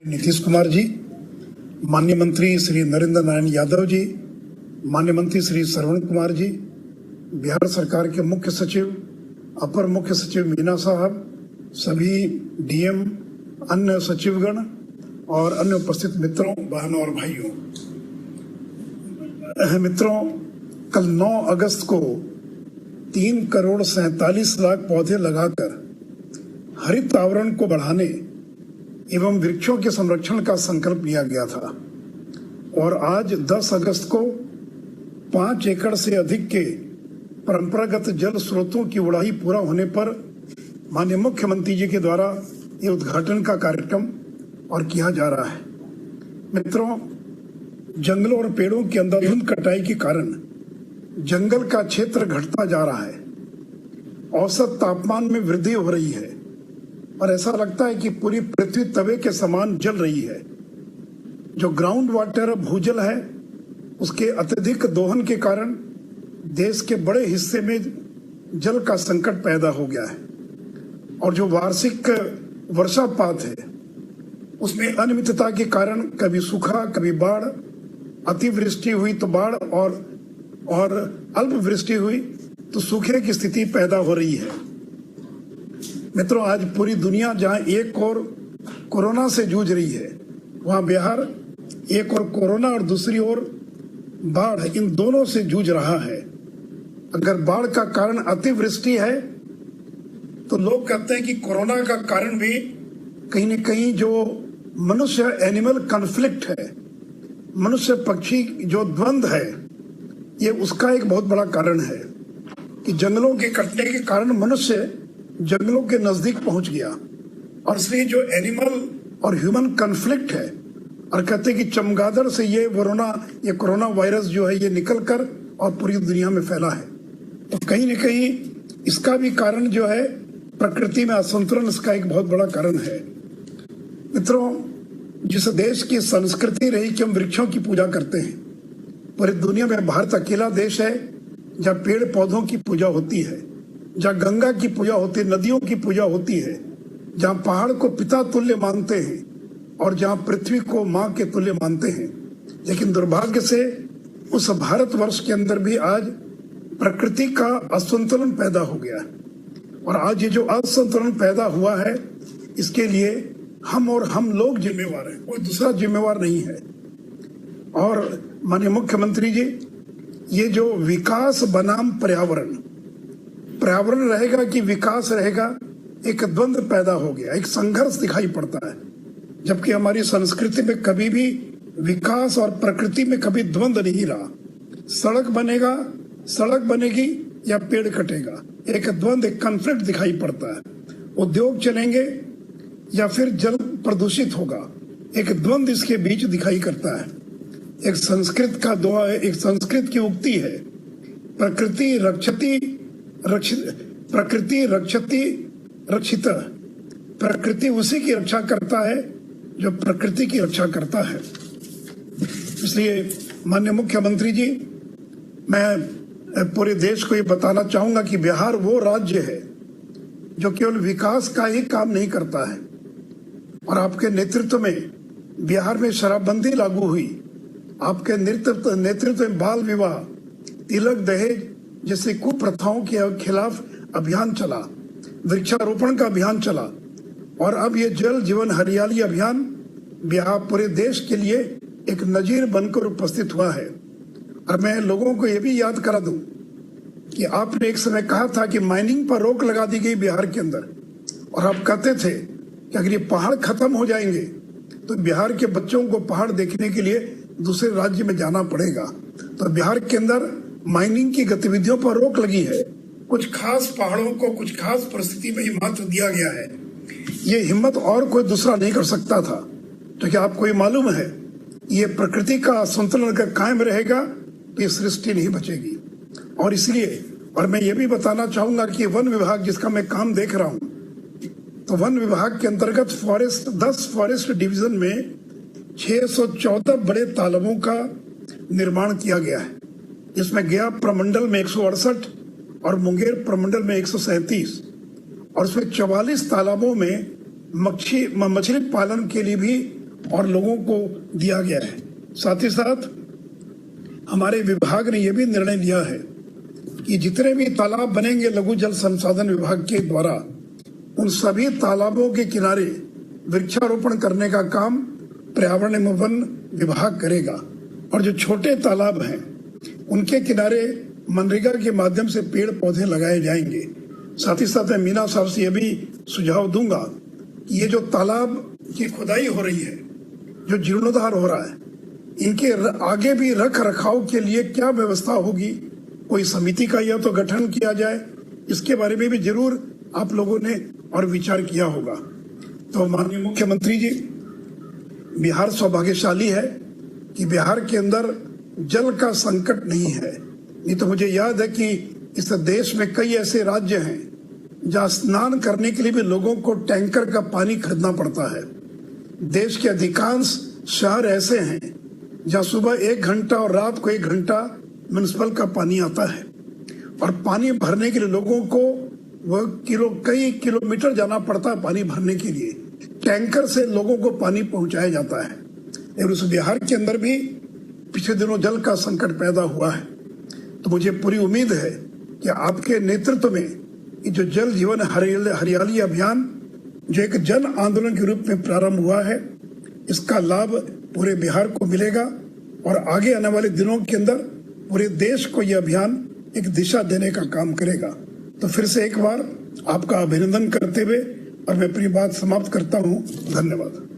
नीतीश कुमार जी, माननीय मंत्री श्री नरेंद्र नारायण यादव जी, माननीय मंत्री श्री श्रवण कुमार जी, बिहार सरकार के मुख्य सचिव, अपर मुख्य सचिव मीना साहब, सभी डीएम, अन्य सचिवगण और अन्य उपस्थित मित्रों, बहनों और भाइयों। मित्रों, कल 9 अगस्त को 3,47,00,000 पौधे लगाकर हरित आवरण को बढ़ाने एवं वृक्षों के संरक्षण का संकल्प लिया गया था और आज 10 अगस्त को 5 एकड़ से अधिक के परंपरागत जल स्रोतों की उड़ाही पूरा होने पर माननीय मुख्यमंत्री जी के द्वारा ये उद्घाटन का कार्यक्रम और किया जा रहा है। मित्रों, जंगलों और पेड़ों की अंधाधुंध कटाई के कारण जंगल का क्षेत्र घटता जा रहा है, औसत तापमान में वृद्धि हो रही है और ऐसा लगता है कि पूरी पृथ्वी तवे के समान जल रही है। जो ग्राउंड वाटर भूजल है, उसके अत्यधिक दोहन के कारण देश के बड़े हिस्से में जल का संकट पैदा हो गया है और जो वार्षिक वर्षापात है उसमें अनियमितता के कारण कभी सूखा, कभी बाढ़, अतिवृष्टि हुई तो बाढ़ और अल्प वृष्टि हुई तो सूखे की स्थिति पैदा हो रही है। मित्रों, आज पूरी दुनिया जहां एक और कोरोना से जूझ रही है, वहां बिहार एक और कोरोना और दूसरी ओर बाढ़, इन दोनों से जूझ रहा है। अगर बाढ़ का कारण अतिवृष्टि है तो लोग कहते हैं कि कोरोना का कारण भी कहीं न कहीं जो मनुष्य एनिमल कॉन्फ्लिक्ट है, मनुष्य पक्षी जो द्वंद्व है, ये उसका एक बहुत बड़ा कारण है कि जंगलों के कटने के कारण मनुष्य जंगलों के नजदीक पहुंच गया और इसलिए जो एनिमल और ह्यूमन कॉन्फ्लिक्ट है, और कहते हैं कि चमगादड़ से ये कोरोना वायरस जो है ये निकलकर और पूरी दुनिया में फैला है। तो कहीं न कहीं इसका भी कारण जो है प्रकृति में असंतुलन, इसका एक बहुत बड़ा कारण है। मित्रों, जिस देश की संस्कृति रही कि हम वृक्षों की पूजा करते हैं, पूरी दुनिया में भारत अकेला देश है जहाँ पेड़ पौधों की पूजा होती है, जहाँ गंगा की पूजा होती है, नदियों की पूजा होती है, जहाँ पहाड़ को पिता तुल्य मानते हैं और जहाँ पृथ्वी को माँ के तुल्य मानते हैं। लेकिन दुर्भाग्य से उस भारतवर्ष के अंदर भी आज प्रकृति का असंतुलन पैदा हो गया है और आज ये जो असंतुलन पैदा हुआ है इसके लिए हम लोग जिम्मेवार हैं, कोई दूसरा जिम्मेवार नहीं है। और माननीय मुख्यमंत्री जी, ये जो विकास बनाम पर्यावरण रहेगा कि विकास रहेगा, एक द्वंद्व पैदा हो गया, एक संघर्ष दिखाई पड़ता है, जबकि हमारी संस्कृति में कभी भी विकास और प्रकृति में कभी द्वंद्व नहीं रहा। सड़क बनेगी या पेड़ कटेगा, एक द्वंद्व, एक कॉन्फ्लिक्ट दिखाई पड़ता है। उद्योग चलेंगे या फिर जल प्रदूषित होगा, एक द्वंद्व इसके बीच दिखाई करता है। एक संस्कृत का दोहा है, एक संस्कृत की उक्ति है, प्रकृति रक्षति रक्षित। प्रकृति उसी की रक्षा करता है जो प्रकृति की रक्षा करता है। इसलिए माननीय मुख्यमंत्री जी, मैं पूरे देश को ये बताना चाहूंगा कि बिहार वो राज्य है जो केवल विकास का ही काम नहीं करता है और आपके नेतृत्व में बिहार में शराबबंदी लागू हुई, आपके नेतृत्व में बाल विवाह, तिलक दहेज जैसे कुप्रथाओं के खिलाफ अभियान चला, वृक्षारोपण का अभियान चला और अब ये जल जीवन हरियाली अभियान बिहार पूरे देश के लिए एक नजीर बनकर उपस्थित हुआ है। और मैं लोगों को ये भी याद करा दूं कि आपने एक समय कहा था कि माइनिंग पर रोक लगा दी गई बिहार के अंदर और आप कहते थे कि अगर ये पहाड़ खत्म हो जाएंगे तो बिहार के बच्चों को पहाड़ देखने के लिए दूसरे राज्य में जाना पड़ेगा। तो बिहार के अंदर माइनिंग की गतिविधियों पर रोक लगी है, कुछ खास पहाड़ों को कुछ खास परिस्थिति में ही महत्व दिया गया है। ये हिम्मत और कोई दूसरा नहीं कर सकता था, क्योंकि आपको ये मालूम है ये प्रकृति का संतुलन अगर कायम रहेगा तो ये सृष्टि नहीं बचेगी। और इसलिए और मैं ये भी बताना चाहूंगा कि वन विभाग जिसका मैं काम देख रहा हूँ, तो वन विभाग के अंतर्गत 10 फॉरेस्ट डिवीजन में 614 बड़े तालाबों का निर्माण किया गया है, जिसमें गया प्रमंडल में 168 और मुंगेर प्रमंडल में 137 और उसमें 44 तालाबों में मछली पालन के लिए भी और लोगों को दिया गया है। साथ ही साथ हमारे विभाग ने यह भी निर्णय लिया है कि जितने भी तालाब बनेंगे लघु जल संसाधन विभाग के द्वारा, उन सभी तालाबों के किनारे वृक्षारोपण करने का काम पर्यावरण एवं वन विभाग करेगा। और जो छोटे तालाब हैं उनके किनारे मनरेगा के माध्यम से पेड़ पौधे लगाए जाएंगे। साथ ही साथ मैं मीना साहब से यह भी सुझाव दूंगा कि ये जो तालाब की खुदाई हो रही है, जो जीर्णोद्धार हो रहा है, इनके आगे भी रख रखाव के लिए क्या व्यवस्था होगी, कोई समिति का यह तो गठन किया जाए, इसके बारे में भी जरूर आप लोगों ने और विचार किया होगा। तो माननीय मुख्यमंत्री जी, बिहार सौभाग्यशाली है कि बिहार के अंदर जल का संकट नहीं है। नहीं तो मुझे याद है कि इस देश में कई ऐसे राज्य हैं जहां स्नान करने के लिए भी लोगों को टैंकर का पानी खरीदना पड़ता है। देश के अधिकांश शहर ऐसे हैं जहां सुबह 1 घंटा और रात को 1 घंटा म्युनिसिपल का पानी आता है, और पानी भरने के लिए लोगों को कई किलोमीटर जाना पड़ता है पानी भरने के लिए। टैंकर से लोगों को पानी पहुंचाया जाता है। लेकिन उस बिहार के अंदर भी पिछले दिनों जल का संकट पैदा हुआ है। तो मुझे पूरी उम्मीद है कि आपके नेतृत्व में ये जो जल जीवन हरियाली अभियान, जो एक जन आंदोलन के रूप में प्रारंभ हुआ है, इसका लाभ पूरे बिहार को मिलेगा और आगे आने वाले दिनों के अंदर पूरे देश को यह अभियान एक दिशा देने का काम करेगा। तो फिर से एक बार आपका अभिनंदन करते हुए और मैं अपनी बात समाप्त करता हूँ। धन्यवाद।